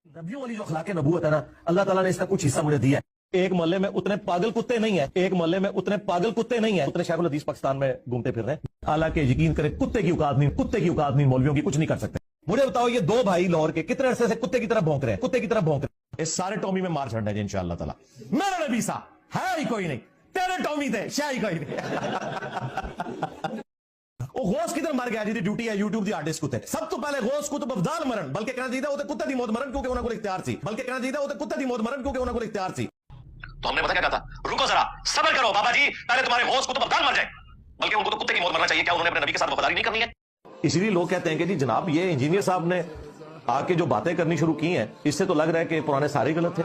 नबियों वाली जो अखलाक नबूवत है ना, अल्लाह ताला ने इसका कुछ हिस्सा मुझे दिया है। एक मोहल्ले में उतने पागल कुत्ते नहीं है, एक मोहल्ले में उतने पागल कुत्ते नहीं है उतने शेखुल हदीस पाकिस्तान में घूमते फिर रहे हैं। हालांकि यकीन करें कुत्ते की औकात नहीं, मौलवियों की कुछ नहीं कर सकते। मुझे बताओ ये दो भाई लाहौर के कितने अरसे से कुत्ते की तरह भौंक रहे हैं, इस सारे टॉमी में मार चढ़ना है इंशाअल्लाह ताला। मेरा नबी सा है ही कोई नहीं, तेरे टॉमी थे शाह ही कोई नहीं। वो गौस की तरह मर गया जी ड्यूटी है यूट्यूब दी आर्टिस्ट कुत्ते सब तो पहले गौस को तो बफदाल मरण बल्कि कहना चाहिए वो कुत्ते दी मौत मरण क्योंकि उन्होंने को इख्तियार थी, तो हमने पता क्या कहा था, रुको जरा सब्र करो बाबा जी, पहले तुम्हारे गौस को तो बफदाल मर जाए बल्कि उनको तो कुत्ते की मौत मरना चाहिए। क्या उन्होंने अपने नबी के साथ वफादारी नहीं करनी है? इसीलिए लोग कहते हैं कि जी जनाब ये इंजीनियर साहब ने आके जो बातें करनी शुरू की हैं इससे तो लग रहा है कि पुराने सारे गलत थे।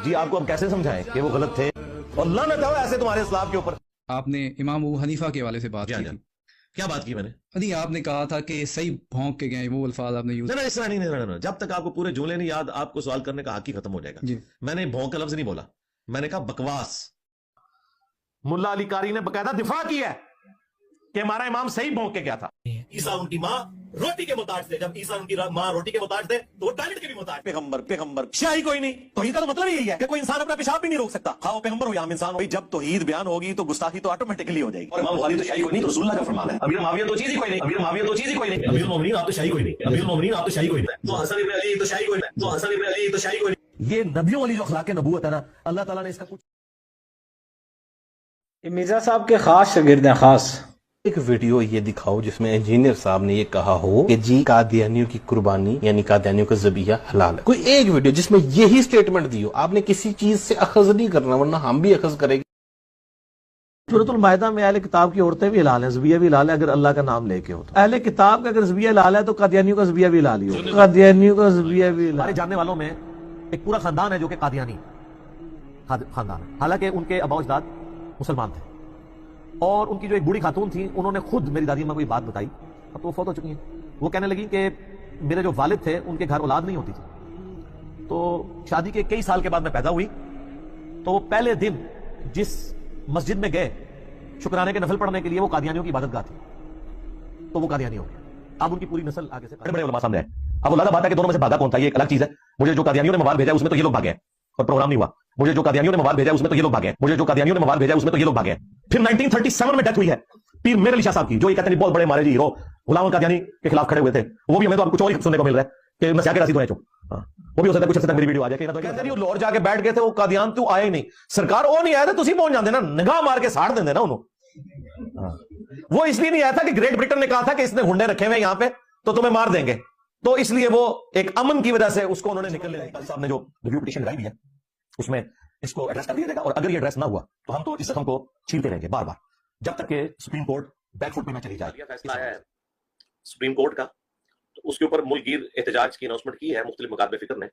जी आपको हम कैसे समझाएं कि वो गलत थे, और लानत है ऐसे तुम्हारे इस्लाम के ऊपर। आपने इमाम अबू हनीफा के हवाले से बात की थी। क्या बात की मैंने? नहीं, आपने कहा था कि सही भौंक के गए, वो अल्फाज आपने यूज। नहीं, इस तरह नहीं, जब तक आपको पूरे जुमले नहीं याद आपको सवाल करने का हक ही खत्म हो जाएगा। मैंने भौंक का लफ्ज नहीं बोला, मैंने कहा बकवास। मुल्ला अली कारी ने बकायदा दिफा किया है कि हमारा इमाम सही भौंक के गया था। ईसा उनकी माँ रोटी के मोहताज थे, जब ईसा उनकी माँ रोटी के मोहताज थे तो वो टॉयलेट के भी मोहताज। पैगंबर शाही कोई नहीं, तौहीद का तो मतलब यही है कि कोई इंसान अपना पेशाब भी नहीं रोक सकता, हाँ वो पैगंबर हो या आम इंसान हो। जब तौहीद बयान होगी तो गुस्ताखी तो ऑटोमेटिकली हो जाएगी। और इमाम बुखारी तो शाही कोई नहीं, तो रसूलुल्लाह का फरमान है। अमीर मुआविया तो चीज ही कोई नहीं, अमीरुल मोमिनीन आप तो शाही कोई नहीं, तो हसन इब्न अली तो शाही कोई नहीं, ये नबियों वाली जो अखलाक नबूवत है ना, अल्लाह ताला ने इसका कुछ। मिर्जा साहब के खास शागिर्द हैं, खास एक वीडियो ये दिखाओ जिसमें इंजीनियर साहब ने ये कहा हो कि जी कादियानियों की कुर्बानी यानी कादियानियों का ज़बीहा हलाल है। कोई एक वीडियो जिसमें यही स्टेटमेंट दी हो। आपने किसी चीज से अखज नहीं करना वरना हम भी अखज करेंगे। सूरतुल माइदा में अहले किताब की औरतें भी हलाल हैं, ज़बिया भी हलाल है अगर अल्लाह का नाम लेके हो। अहले किताब का अगर ज़बिया हलाल है तो कादियानियों का ज़बिया भी हलाल ही हो। हमारे जानने वालों में एक पूरा खानदान है जो कि कादियानी खानदान है, हालांकि उनके अबा अजदाद मुसलमान थे। और उनकी जो एक बूढ़ी खातून थी उन्होंने खुद मेरी दादी अम्मा को ये बात बताई, अब तो वो फौत हो चुकी हैं। वो कहने लगी कि मेरे जो वालिद थे उनके घर औलाद नहीं होती थी, तो शादी के कई साल के बाद मैं पैदा हुई, तो वो पहले दिन जिस मस्जिद में गए शुक्राने के नफल पढ़ने के लिए वो कादियानियों की इबादत गाह थी, तो वो कादियानी हो गया। अब उनकी पूरी नस्ल आगे से बड़े बड़े उलमा सामने आए। अब वो बात है कि दोनों में से भागा कौन था ये एक अलग चीज है। मुझे जो कादियानियों ने मोबाइल भेजा उसमें तो ये लोग भागे और प्रोग्राम नहीं हुआ। मुझे जो कादियानियों ने मोबाइल भेजा उसमें तो ये लोग भागे, उसमें तो ये लोग भागे। फिर 1937 में डेथ हुई है पीर मेर अली शाह साहब की, जो ये कहते हैं बहुत बड़े हमारे जी हीरो गुलाम कादियानी के खिलाफ खड़े हुए थे। वो भी हमें तो कुछ और ही सुनने को मिल रहा है कि नशा के रासी तो है वो भी हो सकता है कुछ तक मेरी वीडियो आ जाए कहते हैं लाहौर जाके बैठ गए थे वो कादियान तू आए ही नहीं, सरकार वो नहीं आया था तुसी पहुंच जाते ना, निगाह मार के साड़ देंगे ना उन्होंने। वो इसलिए नहीं आया था कि ग्रेट ब्रिटेन ने कहा था कि इसने गुंडे रखे हुए यहाँ पे तो तुम्हें मार देंगे, तो इसलिए वो एक अमन की वजह से उसको उन्होंने निकल लिया। साहब ने जो रिव्यू पिटीशन लगाई है उसमें इसको एड्रेस कर दिया जाएगा, और अगर ये एड्रेस ना हुआ तो हम तो इस जख्म को छीलते रहेंगे बार बार जब तक कि सुप्रीम कोर्ट बैकफुट पे ना चली जाए। फैसला है सुप्रीम कोर्ट का, तो उसके ऊपर मुल्कगीर एहतजाज की अनाउंसमेंट की है मुख्तलिफ मकातबे फिक्र ने,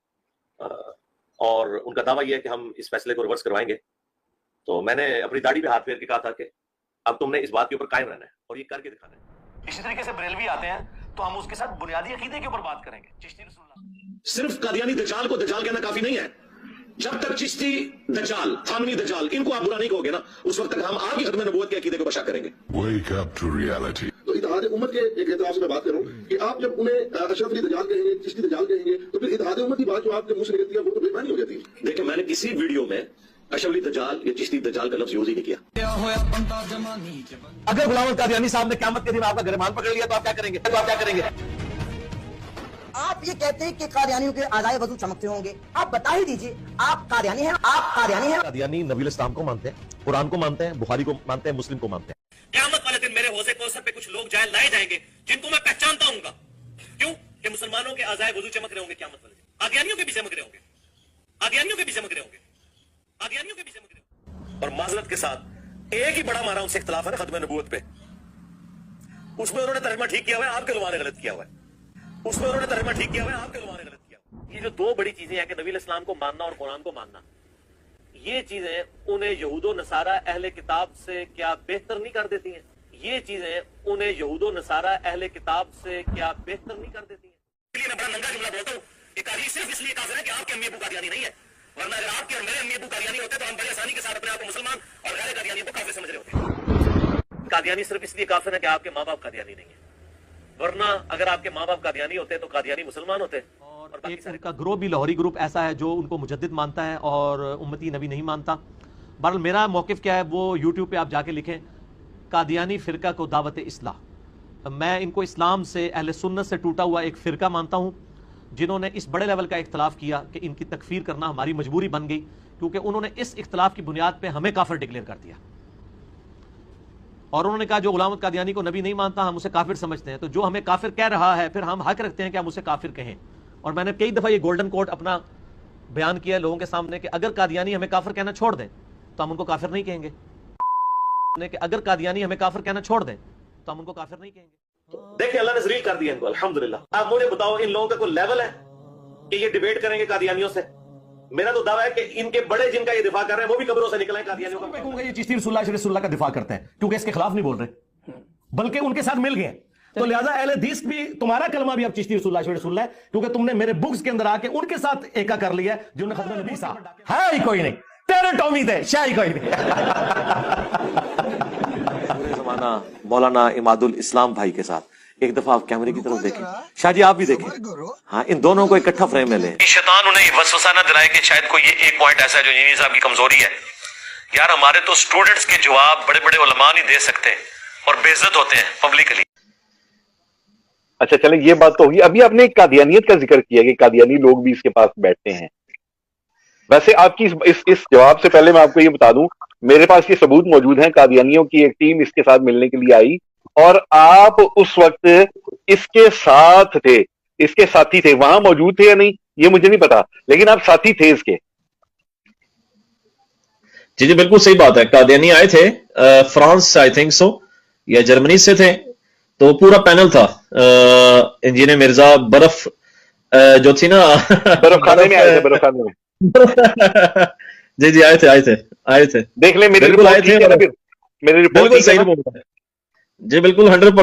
और उनका दावा यह है कि हम इस फैसले को रिवर्स करवाएंगे। तो मैंने अपनी दाढ़ी पे हाथ फेर के कहा था कि अब तुमने इस बात के ऊपर कायम रहना है और ये करके दिखाना है। इसी तरीके से बरेलवी आते हैं तो हम उसके साथ बुनियादी अकीदे के ऊपर बात करेंगे। चिश्ती रसूलुल्लाह सिर्फ कादियानी दज्जाल को दज्जाल कहना काफी नहीं है, जब तक चिश्ती दज्जाल थानवी दज्जाल इनको आप बुरा नहीं कहोगे ना उस वक्त तक हम आपकी खत्म नबूवत के अकीदे को बशा करेंगे। Wake up to reality. तो इत्तेहाद उम्मत के एक एतराफ से मैं बात करूं कि आप जब उन्हें अशरफ अली दज्जाल कहेंगे, चिश्ती दज्जाल कहेंगे, तो फिर इत्तेहाद उम्मत की बात जो आपके मुंह से निकलती है वो तो बेईमानी हो जाती है। देखिए मैंने किसी वीडियो में अशरफ अली दज्जाल या चिश्ती दज्जाल का लफ्ज यूज ही नहीं किया। अगर गुलाम कादियानी साहब ने क़यामत के दिन आपका गिरबान पकड़ लिया तो आप क्या करेंगे? आप ये कहते हैं कि कादियानियों के आज़ाए वजू चमकते होंगे, आप बता ही दीजिए आप कादियानी हैं, कादियानी नबी इस्लाम को मानते हैं, कुरान को मानते हैं, बुखारी को मानते हैं, मुस्लिम को मानते हैं। क़यामत वाले दिन मेरे हौज़े कौसर पे कुछ लोग लाए जाएंगे जिनको मैं पहचानता हूँ। क्यों? कि मुसलमानों के आज़ाए वजू चमक रहे होंगे क़यामत वाले दिन, कादियानियों के भी चमक रहे होंगे, और माज़रत के साथ एक ही बड़ा हमारा उनसे इख्तिलाफ है ना खत्म नबूवत पे, उसमें उन्होंने तर्जुमा ठीक किया हुआ है, आपके उलमा ने गलत किया हुआ है। ये जो दो बड़ी चीजें हैं कि नबी इस्लाम को मानना और कुरान को मानना, ये चीजें उन्हें यहूदो नसारा अहले किताब से क्या बेहतर नहीं कर देती हैं? इसलिए मैं बड़ा नंगा जुमला बोलता हूँ कि कादियानी सिर्फ इसलिए काफिर है कि आपके अम्मी अबू कादियानी नहीं है, वरना अगर आपके और मेरे अम्मी अबू कादियानी होते तो हम बड़ी आसानी के साथ अपने आप को मुसलमान और गैर कादियानी को काफिर समझ रहे होते। कादियानी सिर्फ इसलिए काफिर है कि आपके माँ बाप कादियानी नहीं है, वरना अगर आपके माँ बाप कादियानी होते तो कादियानी मुसलमान होते ایک ان کا گروہ بھی لاہوری گروپ ایسا ہے جو ان کو مجدد مانتا ہے اور امتی نبی نہیں مانتا. بہرحال میرا موقف کیا ہے وہ یوٹیوب پہ آپ جا کے لکھیں, قادیانی فرقہ کو دعوت اصلاح. میں ان کو اسلام سے, اہل سنت سے ٹوٹا ہوا ایک فرقہ مانتا ہوں جنہوں نے اس بڑے لیول کا اختلاف کیا کہ ان کی تکفیر کرنا ہماری مجبوری بن گئی, کیونکہ انہوں نے اس اختلاف کی بنیاد پہ ہمیں کافر ڈکلیئر کر دیا, اور انہوں نے کہا جو غلام قادیانی کو نبی نہیں مانتا ہم اسے کافر سمجھتے ہیں, تو جو ہمیں کافر کہہ رہا ہے پھر ہم حق رکھتے ہیں کہ ہم اسے کافر کہیں. اور میں نے کئی دفعہ یہ گولڈن کوڈ اپنا بیان کیا ہے لوگوں کے سامنے کہ اگر قادیانی ہمیں کافر کہنا چھوڑ دیں تو ہم ان کو کافر نہیں کہیں گے, کہ اگر قادیانی ہمیں کافر کہنا چھوڑ دیں تو ہم ان کو کافر نہیں کہیں گے. دیکھیں اللہ نے ذلیل کر دیا ان کو, الحمدللہ. آپ مجھے بتاؤ ان لوگوں کا کوئی لیول ہے کہ یہ ڈیبیٹ کریں گے قادیانیوں سے؟ میرا تو دعویٰ ہے کہ ان کے بڑے جن کا یہ دفاع کر رہے ہیں وہ بھی قبروں سے نکلے ہیں قادیانیوں کا. میں کہوں گا یہ چشتی رسول اللہ کا دفاع کرتے ہیں کیونکہ اس کے خلاف نہیں بول رہے بلکہ ان کے ساتھ مل گئے, تو لہذا اہل حدیث بھی تمہارا کلمہ بھی اب چشتی رسول اللہ ہے, کیونکہ تم نے میرے بکس کے اندر آ کے ان کے ساتھ ایکا کر لیا ہے جنہوں نے ختم نبی صاحب ہے ہی کوئی نہیں, تیرے ٹومی تھے شاہ ہی کوئی نہیں. زمانہ مولانا اماد الاسلام بھائی کے ساتھ ایک دفعہ آپ کیمرے کی طرف دیکھیں, شاہ جی آپ بھی دیکھیں, ہاں ان دونوں کو اکٹھا فریم میں لیں. شیطان انہیں وسوسہ نہ دلائے کہ شاید کوئی یہ ایک پوائنٹ ایسا ہے جو انجینئر صاحب کی کمزوری ہے. یار ہمارے تو اسٹوڈنٹس کے جواب بڑے بڑے علماء نہیں دے سکتے اور بے عزت ہوتے ہیں پبلکلی. اچھا چلیں یہ بات تو ہوگی. ابھی آپ نے قادیانیت کا ذکر کیا کہ قادیانی لوگ بھی اس کے پاس بیٹھتے ہیں. ویسے آپ کی اس جواب سے پہلے میں آپ کو یہ بتا دوں, میرے پاس یہ ثبوت موجود ہیں, قادیانیوں کی ایک ٹیم اس کے ساتھ ملنے کے لیے آئی اور آپ اس وقت اس کے ساتھ تھے, اس کے ساتھی تھے, وہاں موجود تھے یا نہیں یہ مجھے نہیں پتا, لیکن آپ ساتھی تھے اس کے. جی بالکل صحیح بات ہے. قادیانی آئے تھے فرانس سے, آئی تھنک سو, یا جرمنی سے تھے, تو پورا پینل تھا. انجینئر مرزا برف جو تھی نا, برف خانے میں آئے تھے, برف خانے میں. جی آئے تھے. دیکھ لیں میرے بالکل آئے تھے, میری رپورٹ بالکل صحیح. جی بالکل 100%